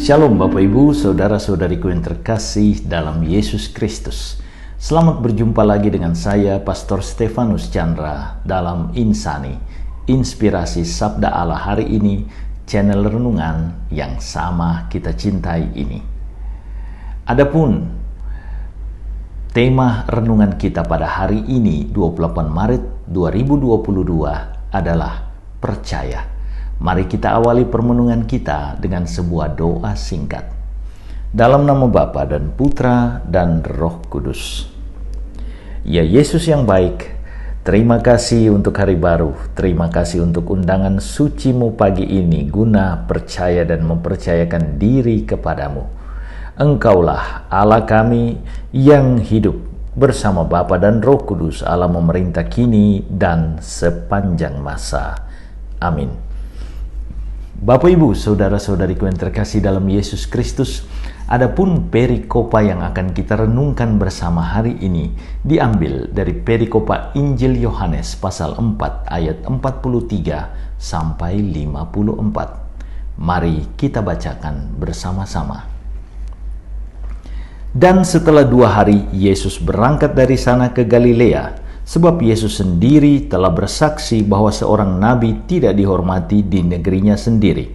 Shalom Bapak Ibu, Saudara-saudariku yang terkasih dalam Yesus Kristus. Selamat berjumpa lagi dengan saya, Pastor Stefanus Chandra, dalam Insani, Inspirasi Sabda Allah hari ini, channel renungan yang sama kita cintai ini. Adapun tema renungan kita pada hari ini, 28 Maret 2022 adalah percaya. Mari kita awali permenungan kita dengan sebuah doa singkat. Dalam nama Bapa dan Putra dan Roh Kudus. Ya Yesus yang baik, terima kasih untuk hari baru. Terima kasih untuk undangan suci-Mu pagi ini guna percaya dan mempercayakan diri kepadamu. Engkaulah Allah kami yang hidup bersama Bapa dan Roh Kudus, Allah memerintah kini dan sepanjang masa. Amin. Bapak Ibu, saudara-saudariku yang terkasih dalam Yesus Kristus, adapun perikopa yang akan kita renungkan bersama hari ini diambil dari perikopa Injil Yohanes pasal 4 ayat 43 sampai 54. Mari kita bacakan bersama-sama. Dan setelah 2 hari Yesus berangkat dari sana ke Galilea, sebab Yesus sendiri telah bersaksi bahwa seorang nabi tidak dihormati di negerinya sendiri.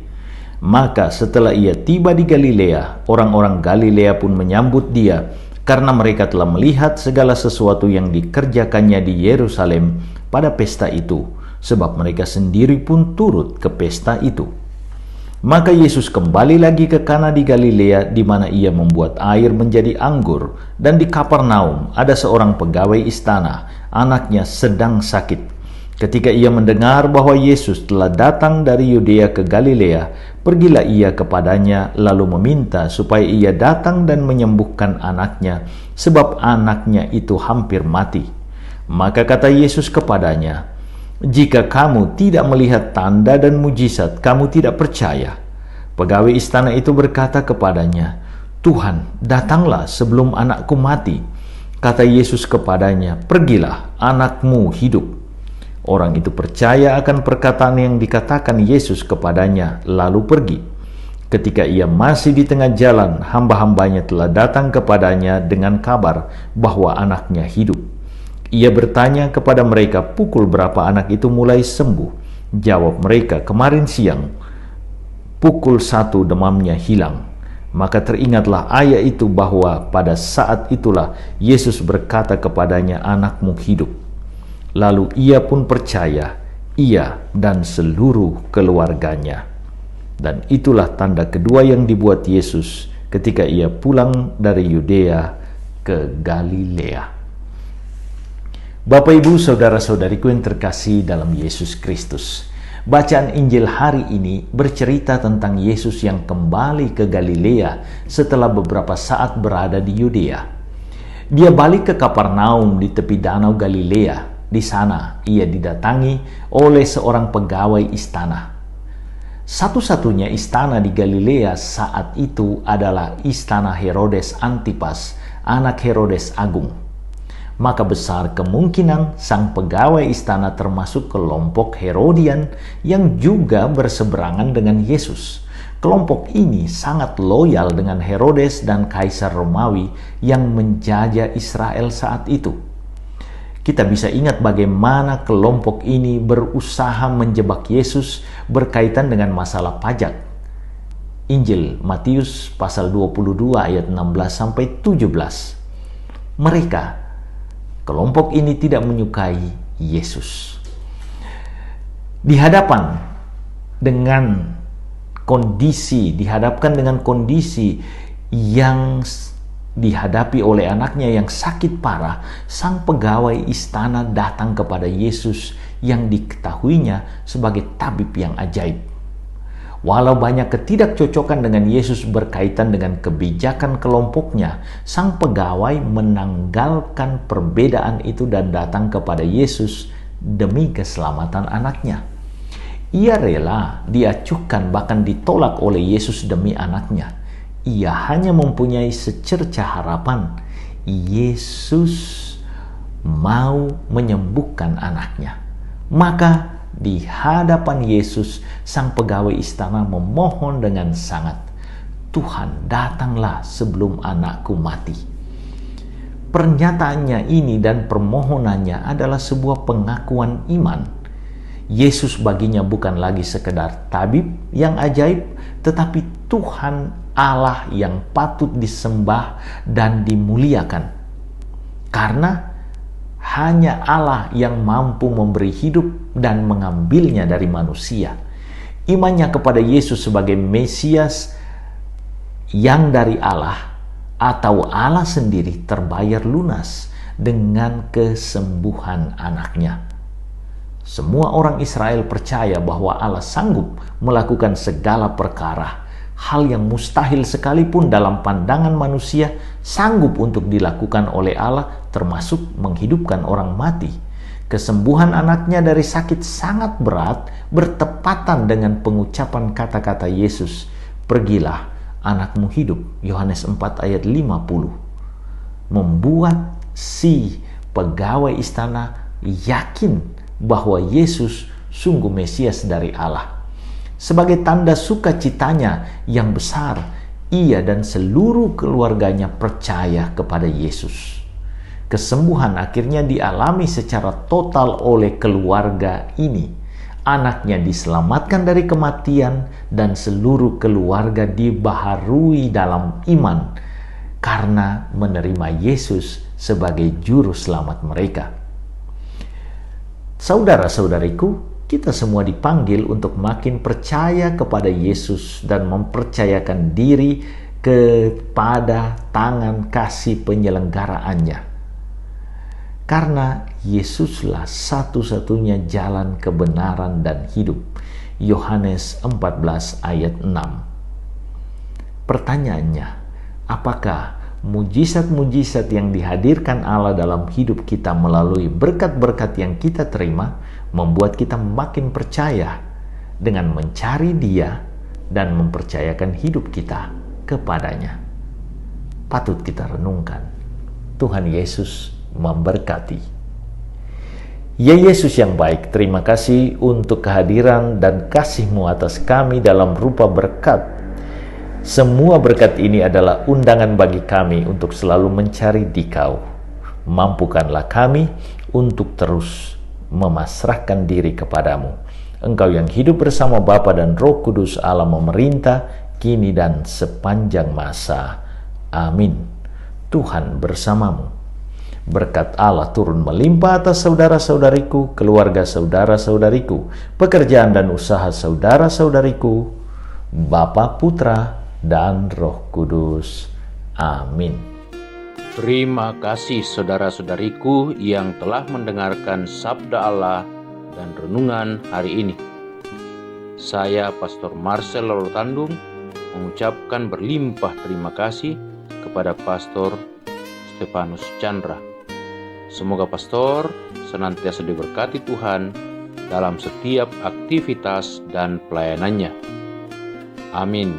Maka setelah ia tiba di Galilea, orang-orang Galilea pun menyambut dia, karena mereka telah melihat segala sesuatu yang dikerjakannya di Yerusalem pada pesta itu, sebab mereka sendiri pun turut ke pesta itu. Maka Yesus kembali lagi ke Kana di Galilea, di mana ia membuat air menjadi anggur, dan di Kapernaum ada seorang pegawai istana, anaknya sedang sakit. Ketika ia mendengar bahwa Yesus telah datang dari Yudea ke Galilea, pergilah ia kepadanya lalu meminta supaya ia datang dan menyembuhkan anaknya, sebab anaknya itu hampir mati. Maka kata Yesus kepadanya, "Jika kamu tidak melihat tanda dan mujizat, kamu tidak percaya." Pegawai istana itu berkata kepadanya, "Tuhan, datanglah sebelum anakku mati." Kata Yesus kepadanya, "Pergilah, anakmu hidup." Orang itu percaya akan perkataan yang dikatakan Yesus kepadanya, lalu pergi. Ketika ia masih di tengah jalan, hamba-hambanya telah datang kepadanya dengan kabar bahwa anaknya hidup. Ia bertanya kepada mereka pukul berapa anak itu mulai sembuh. Jawab mereka, "Kemarin siang, pukul 1 demamnya hilang." Maka teringatlah ayat itu bahwa pada saat itulah Yesus berkata kepadanya, "Anakmu hidup." Lalu ia pun percaya, ia dan seluruh keluarganya. Dan itulah tanda kedua yang dibuat Yesus ketika ia pulang dari Yudea ke Galilea. Bapak Ibu, saudara-saudariku yang terkasih dalam Yesus Kristus, bacaan Injil hari ini bercerita tentang Yesus yang kembali ke Galilea setelah beberapa saat berada di Yudea. Dia balik ke Kapernaum di tepi danau Galilea. Di sana ia didatangi oleh seorang pegawai istana. Satu-satunya istana di Galilea saat itu adalah istana Herodes Antipas, anak Herodes Agung. Maka besar kemungkinan sang pegawai istana termasuk kelompok Herodian yang juga berseberangan dengan Yesus. Kelompok ini sangat loyal dengan Herodes dan Kaisar Romawi yang menjajah Israel saat itu. Kita bisa ingat bagaimana kelompok ini berusaha menjebak Yesus berkaitan dengan masalah pajak. Injil Matius pasal 22 ayat 16-17. Kelompok ini tidak menyukai Yesus. Dihadapkan dengan kondisi yang dihadapi oleh anaknya yang sakit parah, sang pegawai istana datang kepada Yesus yang diketahuinya sebagai tabib yang ajaib. Walau banyak ketidakcocokan dengan Yesus berkaitan dengan kebijakan kelompoknya, sang pegawai menanggalkan perbedaan itu dan datang kepada Yesus demi keselamatan anaknya. Ia rela diacuhkan bahkan ditolak oleh Yesus demi anaknya. Ia hanya mempunyai secerca harapan. Yesus mau menyembuhkan anaknya. Maka di hadapan Yesus, sang pegawai istana memohon dengan sangat, Tuhan, datanglah sebelum anakku mati. Pernyataannya ini dan permohonannya adalah sebuah pengakuan iman. Yesus baginya bukan lagi sekedar tabib yang ajaib, tetapi Tuhan Allah yang patut disembah dan dimuliakan. Karena hanya Allah yang mampu memberi hidup dan mengambilnya dari manusia. Imannya kepada Yesus sebagai Mesias yang dari Allah atau Allah sendiri terbayar lunas dengan kesembuhan anaknya. Semua orang Israel percaya bahwa Allah sanggup melakukan segala perkara. Hal yang mustahil sekalipun dalam pandangan manusia sanggup untuk dilakukan oleh Allah, termasuk menghidupkan orang mati. Kesembuhan anaknya dari sakit sangat berat bertepatan dengan pengucapan kata-kata Yesus, "Pergilah, anakmu hidup," Yohanes 4 ayat 50. Membuat si pegawai istana yakin bahwa Yesus sungguh Mesias dari Allah. Sebagai tanda sukacitanya yang besar, ia dan seluruh keluarganya percaya kepada Yesus. Kesembuhan akhirnya dialami secara total oleh keluarga ini. Anaknya diselamatkan dari kematian dan seluruh keluarga dibaharui dalam iman karena menerima Yesus sebagai juru selamat mereka. Saudara-saudariku, kita semua dipanggil untuk makin percaya kepada Yesus dan mempercayakan diri kepada tangan kasih penyelenggaraannya. Karena Yesuslah satu-satunya jalan kebenaran dan hidup. Yohanes 14 ayat 6. Pertanyaannya, apakah mujizat-mujizat yang dihadirkan Allah dalam hidup kita melalui berkat-berkat yang kita terima membuat kita makin percaya dengan mencari Dia dan mempercayakan hidup kita kepadanya? Patut kita renungkan. Tuhan Yesus memberkati. Ya Yesus yang baik, terima kasih untuk kehadiran dan kasih-Mu atas kami dalam rupa berkat. Semua berkat ini adalah undangan bagi kami untuk selalu mencari Dikau. Mampukanlah kami untuk terus memasrahkan diri kepadamu. Engkau yang hidup bersama Bapa dan Roh Kudus Allah memerintah, kini dan sepanjang masa. Amin. Tuhan bersamamu. Berkat Allah turun melimpah atas saudara-saudariku, keluarga saudara-saudariku, pekerjaan dan usaha saudara-saudariku, Bapa, Putra, dan Roh Kudus. Amin. Terima kasih saudara-saudariku yang telah mendengarkan sabda Allah dan renungan hari ini. Saya Pastor Marcel Lorotandung mengucapkan berlimpah terima kasih kepada Pastor Stefanus Chandra. Semoga Pastor senantiasa diberkati Tuhan dalam setiap aktivitas dan pelayanannya. Amin.